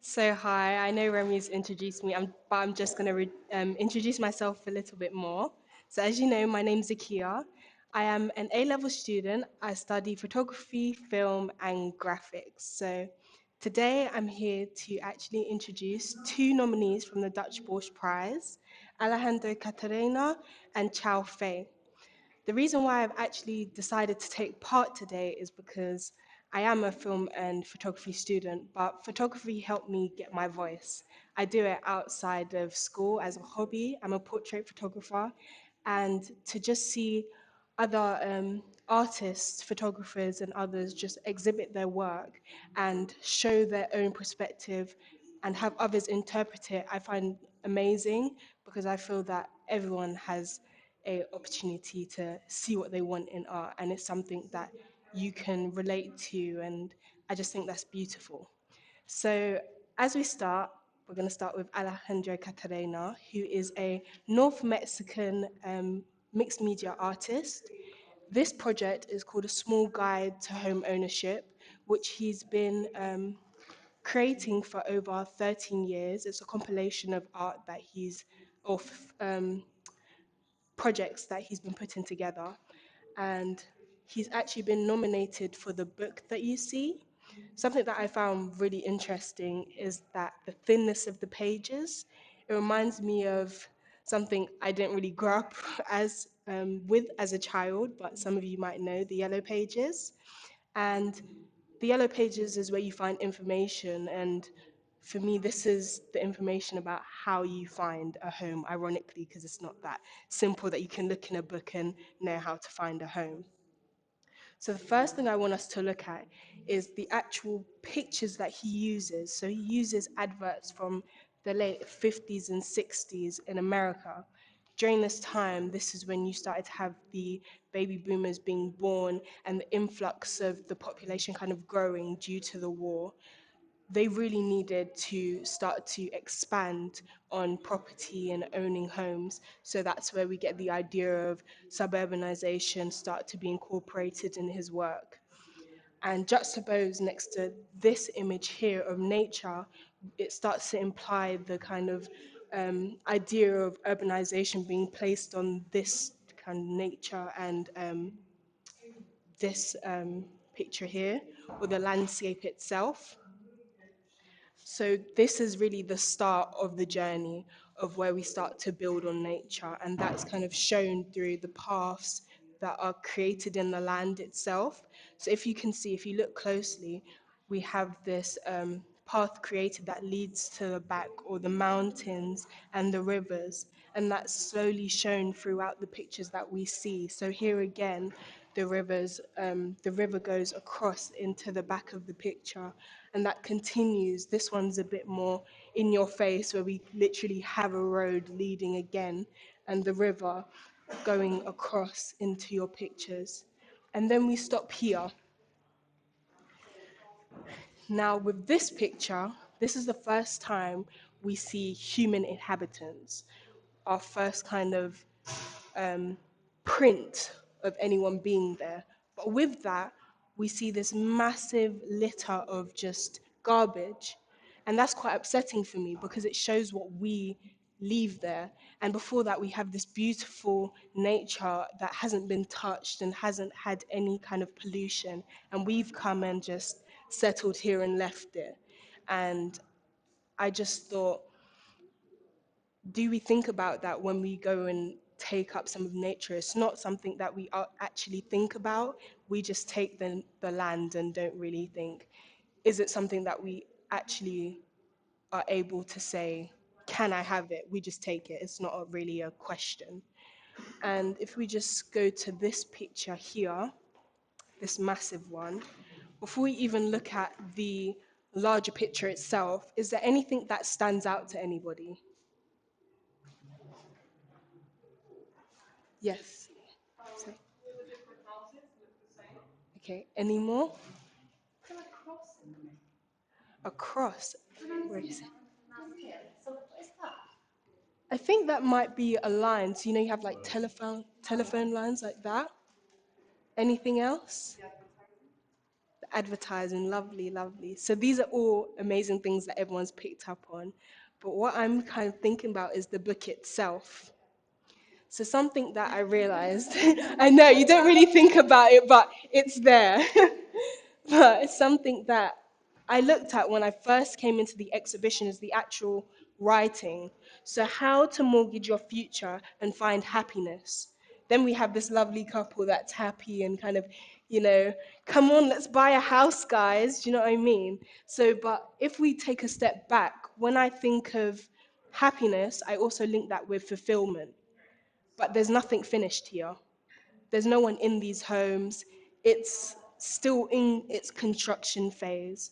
So hi, I know Remi's introduced me, but I'm just going to introduce myself a little bit more. So as you know, my name's Zacchia. I am an A-level student. I study photography, film, and graphics. So today I'm here to actually introduce two nominees from the Dutch Börse Prize, Alejandro Catarina and Chow Fei. The reason why I've actually decided to take part today is because I am a film and photography student, but photography helped me get my voice. I do it outside of school as a hobby. I'm a portrait photographer, and to just see other artists, photographers, and others just exhibit their work and show their own perspective and have others interpret it, I find amazing because I feel that everyone has a opportunity to see what they want in art, and it's something that you can relate to, and I just think that's beautiful. So as we start, we're going to start with Alejandro Catarena, who is a North Mexican mixed media artist. This project is called A Small Guide to Home Ownership, which he's been creating for over 13 years. It's a compilation of art that of um, projects that he's been putting together. And he's actually been nominated for the book that you see. Something that I found really interesting is that the thinness of the pages. It reminds me of something I didn't really grow up as a child, but some of you might know the yellow pages. And the yellow pages is where you find information, and for me, this is the information about how you find a home, ironically, because it's not that simple that you can look in a book and know how to find a home. So the first thing I want us to look at is the actual pictures that he uses. So he uses adverts from the late 50s and 60s in America. During this time, this is when you started to have the baby boomers being born and the influx of the population kind of growing due to the war. They really needed to start to expand on property and owning homes. So that's where we get the idea of suburbanization start to be incorporated in his work. And juxtaposed next to this image here of nature, it starts to imply the kind of idea of urbanization being placed on this kind of nature and this picture here, or the landscape itself. So this is really the start of the journey of where we start to build on nature, and that's kind of shown through the paths that are created in the land itself. So if you can see, if you look closely, we have this path created that leads to the back, or the mountains and the rivers, and that's slowly shown throughout the pictures that we see. So here again, the river goes across into the back of the picture, and that continues. This one's a bit more in your face, where we literally have a road leading again, and the river going across into your pictures. And then we stop here. Now, with this picture, this is the first time we see human inhabitants, our first kind of print of anyone being there. But with that, we see this massive litter of just garbage. And that's quite upsetting for me because it shows what we leave there. And before that, we have this beautiful nature that hasn't been touched and hasn't had any kind of pollution. And we've come and just settled here and left it. And I just thought, do we think about that when we go and take up some of nature? It's not something that we actually think about. We just take the land and don't really think, is it something that we actually are able to say, can I have it? We just take it. It's not really a question. And if we just go to this picture here, this massive one, before we even look at the larger picture itself, is there anything that stands out to anybody? Yes. So- Okay, any more? A cross. Where is it? I think that might be a line. So you have like telephone lines like that. Anything else? The Advertising, lovely, lovely. So these are all amazing things that everyone's picked up on. But what I'm kind of thinking about is the book itself. So something that I realized, I know you don't really think about it, but it's there. But it's something that I looked at when I first came into the exhibition is the actual writing. So how to mortgage your future and find happiness. Then we have this lovely couple that's happy and kind of, you know, come on, let's buy a house, guys. Do you know what I mean? So, but if we take a step back, when I think of happiness, I also link that with fulfillment. But there's nothing finished here. There's no one in these homes. It's still in its construction phase,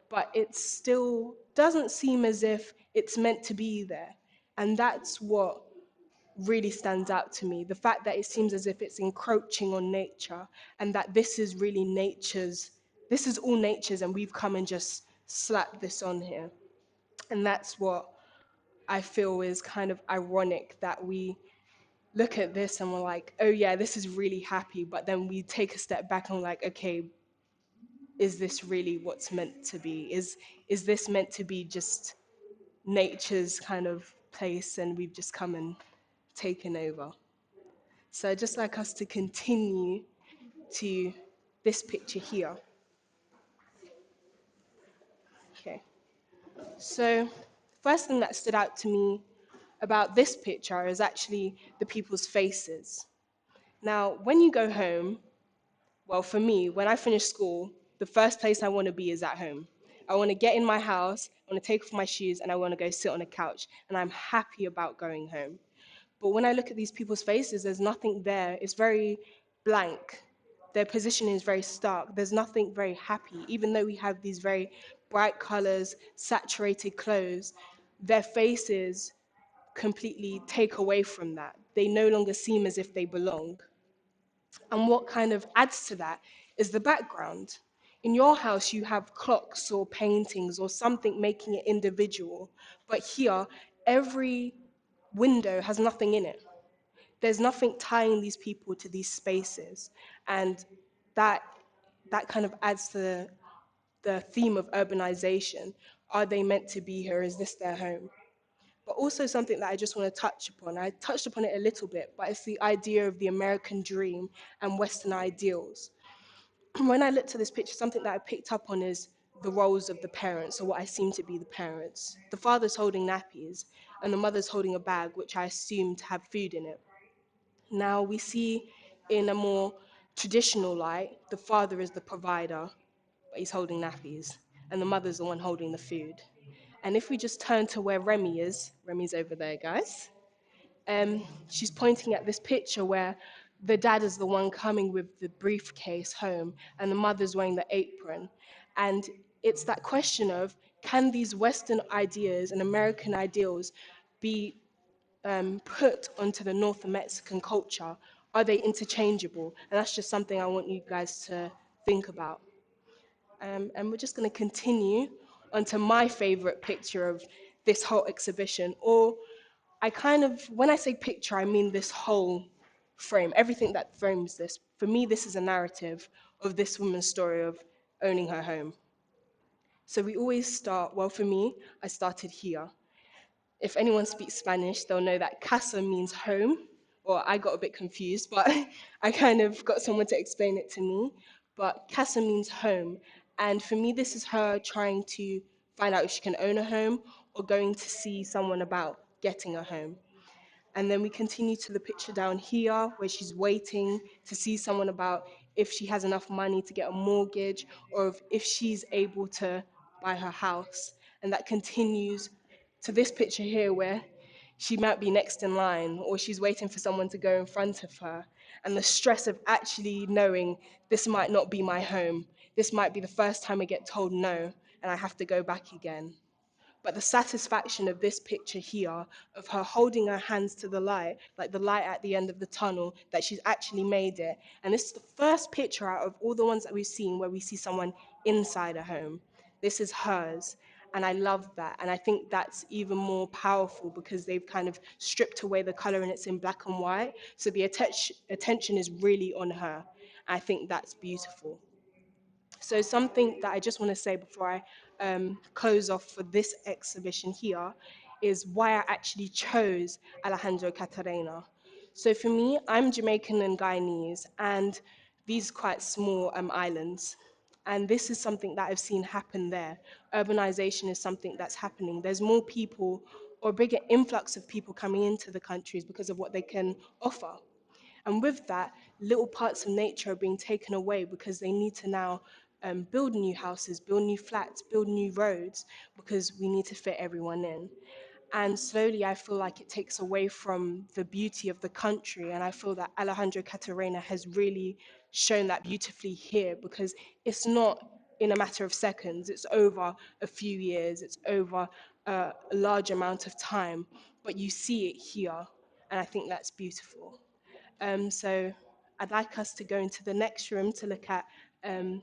but it still doesn't seem as if it's meant to be there. And that's what really stands out to me, the fact that it seems as if it's encroaching on nature, and that this is really nature's, this is all nature's, and we've come and just slapped this on here. And that's what I feel is kind of ironic, that we look at this and we're like, oh yeah, this is really happy, but then we take a step back and we're like, okay, is this really what's meant to be? Is this meant to be just nature's kind of place, and we've just come and taken over? So I'd just like us to continue to this picture here. Okay. So first thing that stood out to me about this picture is actually the people's faces. Now, when you go home, well, for me, when I finish school, the first place I want to be is at home. I want to get in my house, I want to take off my shoes, and I want to go sit on a couch. And I'm happy about going home. But when I look at these people's faces, there's nothing there. It's very blank. Their positioning is very stark. There's nothing very happy. Even though we have these very bright colors, saturated clothes, their faces completely take away from that. They no longer seem as if they belong. And what kind of adds to that is the background. In your house, you have clocks or paintings or something making it individual. But here, every window has nothing in it. There's nothing tying these people to these spaces. And that, that kind of adds to the theme of urbanization. Are they meant to be here? Is this their home? But also something that I just want to touch upon. I touched upon it a little bit, but it's the idea of the American dream and Western ideals. When I looked at this picture, something that I picked up on is the roles of the parents, or what I seem to be the parents. The father's holding nappies, and the mother's holding a bag, which I assume to have food in it. Now we see in a more traditional light, the father is the provider, but he's holding nappies, and the mother's the one holding the food. And if we just turn to where Remi is, Remi's over there, guys. She's pointing at this picture where the dad is the one coming with the briefcase home, and the mother's wearing the apron. And it's that question of, can these Western ideas and American ideals be put onto the North Mexican culture? Are they interchangeable? And that's just something I want you guys to think about. And we're just going to continue onto my favorite picture of this whole exhibition. Or I kind of, when I say picture, I mean this whole frame, everything that frames this. For me, this is a narrative of this woman's story of owning her home. So we always start, well, for me, I started here. If anyone speaks Spanish, they'll know that casa means home, or I got a bit confused, but I kind of got someone to explain it to me. But casa means home. And for me, this is her trying to find out if she can own a home, or going to see someone about getting a home. And then we continue to the picture down here where she's waiting to see someone about if she has enough money to get a mortgage, or if she's able to buy her house. And that continues to this picture here where she might be next in line, or she's waiting for someone to go in front of her. And the stress of actually knowing this might not be my home. This might be the first time I get told no, and I have to go back again. But the satisfaction of this picture here, of her holding her hands to the light, like the light at the end of the tunnel, that she's actually made it. And this is the first picture out of all the ones that we've seen where we see someone inside a home. This is hers. And I love that. And I think that's even more powerful because they've kind of stripped away the color and it's in black and white. So the attention is really on her. I think that's beautiful. So, something that I just want to say before I close off for this exhibition here is why I actually chose Alejandro Catarena. So, for me, I'm Jamaican and Guyanese, and these quite small islands. And this is something that I've seen happen there. Urbanization is something that's happening. There's more people or a bigger influx of people coming into the countries because of what they can offer. And with that, little parts of nature are being taken away because they need to now build new houses, build new flats, build new roads because we need to fit everyone in. And slowly, I feel like it takes away from the beauty of the country. And I feel that Alejandro Catarena has really shown that beautifully here because it's not in a matter of seconds, it's over a few years, it's over a large amount of time, but you see it here. And I think that's beautiful. So I'd like us to go into the next room to look at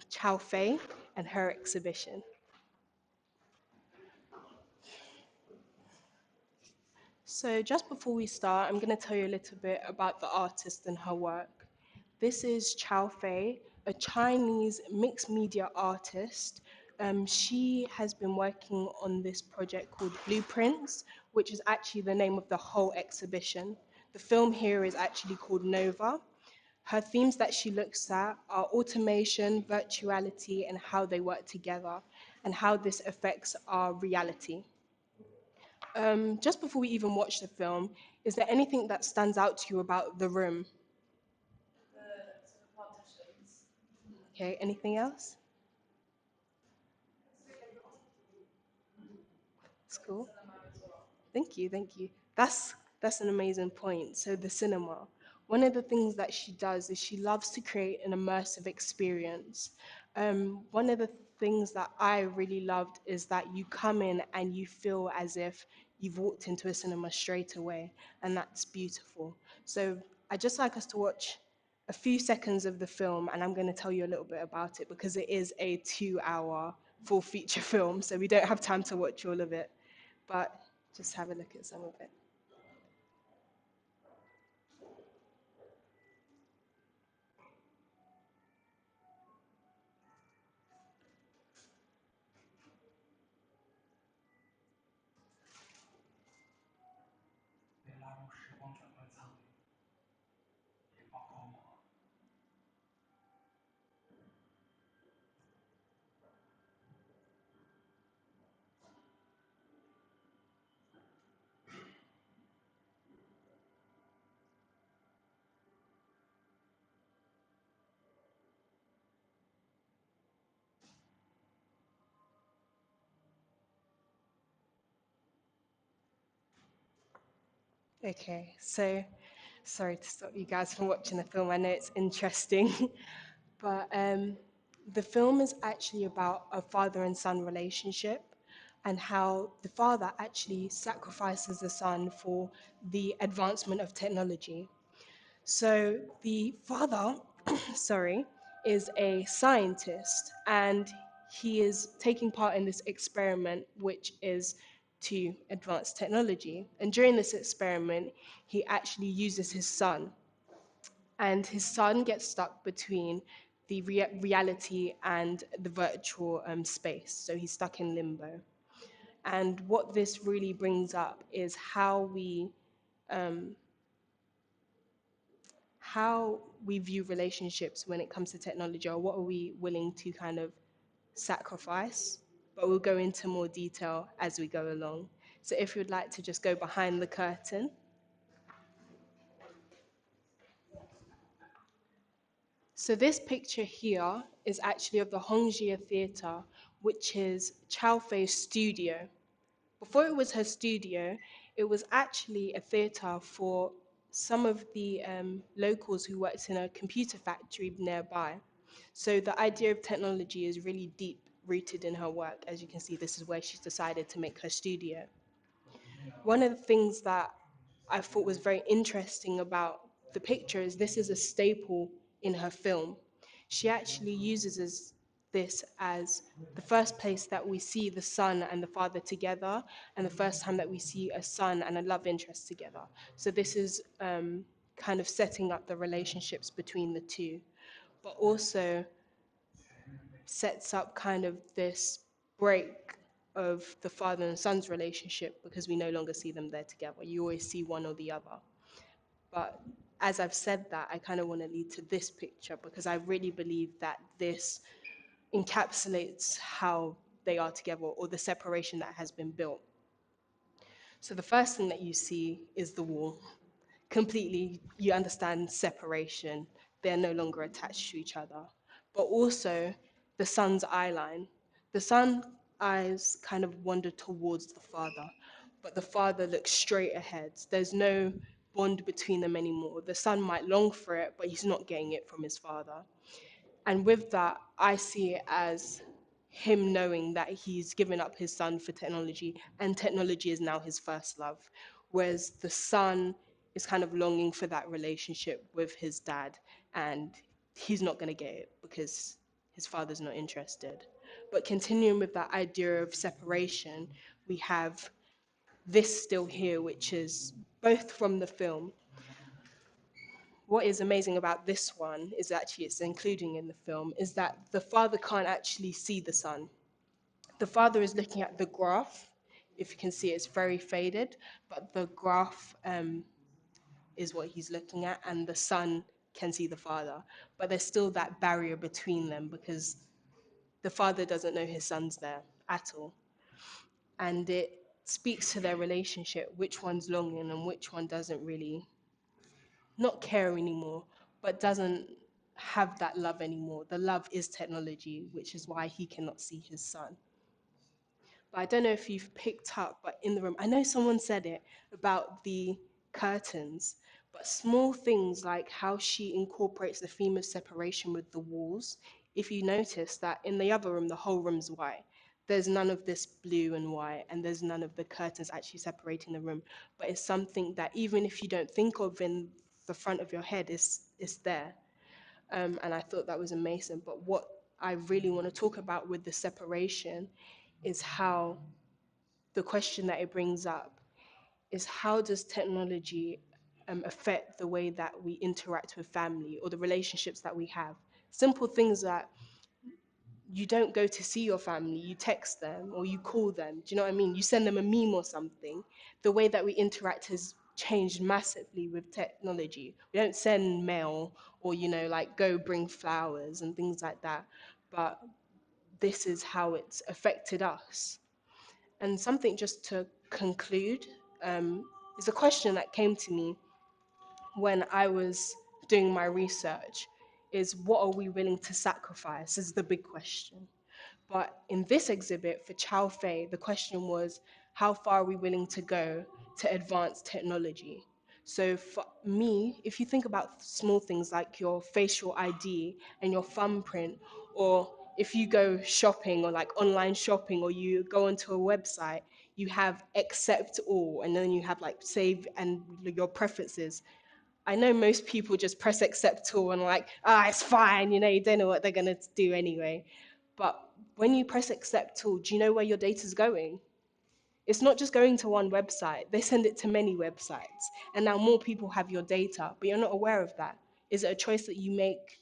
Chow Fei and her exhibition. So just before we start, I'm going to tell you a little bit about the artist and her work. This is Chow Fei, a Chinese mixed media artist. She has been working on this project called Blueprints, which is actually the name of the whole exhibition. The film here is actually called Nova. Her themes that she looks at are automation, virtuality, and how they work together, and how this affects our reality. Just before we even watch the film, is there anything that stands out to you about the room? Okay, anything else? It's cool. Thank you, thank you. That's an amazing point. So the cinema. One of the things that she does is she loves to create an immersive experience. One of the things that I really loved is that you come in and you feel as if you've walked into a cinema straight away, and that's beautiful. So I'd just like us to watch a few seconds of the film, and I'm going to tell you a little bit about it because it is a 2 hour full feature film, so we don't have time to watch all of it. But just have a look at some of it. Okay, so sorry to stop you guys from watching the film. I know it's interesting, but the film is actually about a father and son relationship and how the father actually sacrifices the son for the advancement of technology. So the father, sorry, is a scientist and he is taking part in this experiment, which is to advance technology. And during this experiment, he actually uses his son, and his son gets stuck between the reality and the virtual space. So he's stuck in limbo. And what this really brings up is um, how we view relationships when it comes to technology, or what are we willing to kind of sacrifice. But we'll go into more detail as we go along. So if you'd like to just go behind the curtain. So this picture here is actually of the Hongjia Theatre, which is Chow Fei's studio. Before it was her studio, it was actually a theatre for some of the locals who worked in a computer factory nearby. So the idea of technology is really deep rooted in her work. As you can see, this is where she's decided to make her studio. One of the things that I thought was very interesting about the picture is this is a staple in her film. She actually uses this as the first place that we see the son and the father together, and the first time that we see a son and a love interest together. So this is kind of setting up the relationships between the two. But also, sets up kind of this break of the father and son's relationship because we no longer see them there together. You always see one or the other. But as I've said that, I kind of want to lead to this picture because I really believe that this encapsulates how they are together or the separation that has been built. So the first thing that you see is the wall. Completely, you understand separation. They're no longer attached to each other. But also the son's eye line. The son's eyes kind of wander towards the father, but the father looks straight ahead. There's no bond between them anymore. The son might long for it, but he's not getting it from his father. And with that, I see it as him knowing that he's given up his son for technology, and technology is now his first love. Whereas the son is kind of longing for that relationship with his dad, and he's not going to get it because his father's not interested. But continuing with that idea of separation, we have this still here, which is both from the film. What is amazing about this one is actually it's including in the film is that the father can't actually see the son. The father is looking at the graph. If you can see, it's very faded, but the graph is what he's looking at, and the son can see the father. But there's still that barrier between them because the father doesn't know his son's there at all. And it speaks to their relationship, which one's longing and which one doesn't really not care anymore, but doesn't have that love anymore. The love is technology, which is why he cannot see his son. But I don't know if you've picked up, but in the room, I know someone said it about the curtains, but small things like how she incorporates the theme of separation with the walls. If you notice that in the other room, the whole room's white. There's none of this blue and white, and there's none of the curtains actually separating the room. But it's something that even if you don't think of in the front of your head, is there. And I thought that was amazing. But what I really want to talk about with the separation is how the question that it brings up is how does technology affect the way that we interact with family or the relationships that we have? Simple things that you don't go to see your family, you text them or you call them. Do you know what I mean? You send them a meme or something. The way that we interact has changed massively with technology. We don't send mail or, like go bring flowers and things like that. But this is how it's affected us. And something just to conclude is a question that came to me when I was doing my research is what are we willing to sacrifice is the big question. But in this exhibit for Chow Fei, the question was, how far are we willing to go to advance technology? So for me, if you think about small things like your facial ID and your thumbprint, or if you go shopping or like online shopping, or you go onto a website, you have accept all, and then you have like save and your preferences. I know most people just press accept all and like, it's fine, you don't know what they're gonna do anyway. But when you press accept all, do you know where your data's going? It's not just going to one website. They send it to many websites. And now more people have your data, but you're not aware of that. Is it a choice that you make?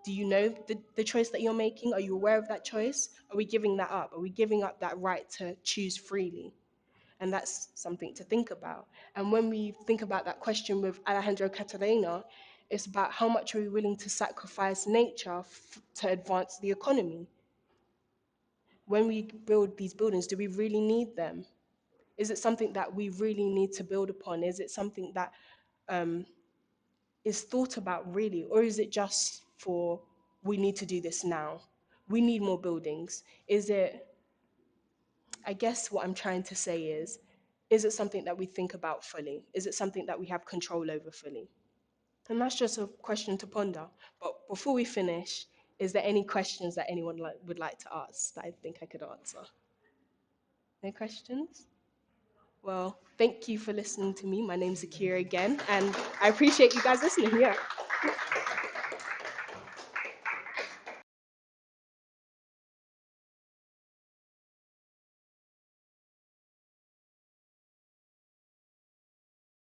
Do you know the choice that you're making? Are you aware of that choice? Are we giving that up? Are we giving up that right to choose freely? And that's something to think about. And when we think about that question with Alejandro Cartagena, it's about how much are we willing to sacrifice nature to advance the economy? When we build these buildings, do we really need them? Is it something that we really need to build upon? Is it something that is thought about really? Or is it just for, we need to do this now? We need more buildings. Is it, I guess what I'm trying to say is it something that we think about fully? Is it something that we have control over fully? And that's just a question to ponder. But before we finish, is there any questions that anyone would like to ask that I think I could answer? No questions? Well, thank you for listening to me. My name's Zacchia again, and I appreciate you guys listening. Yeah.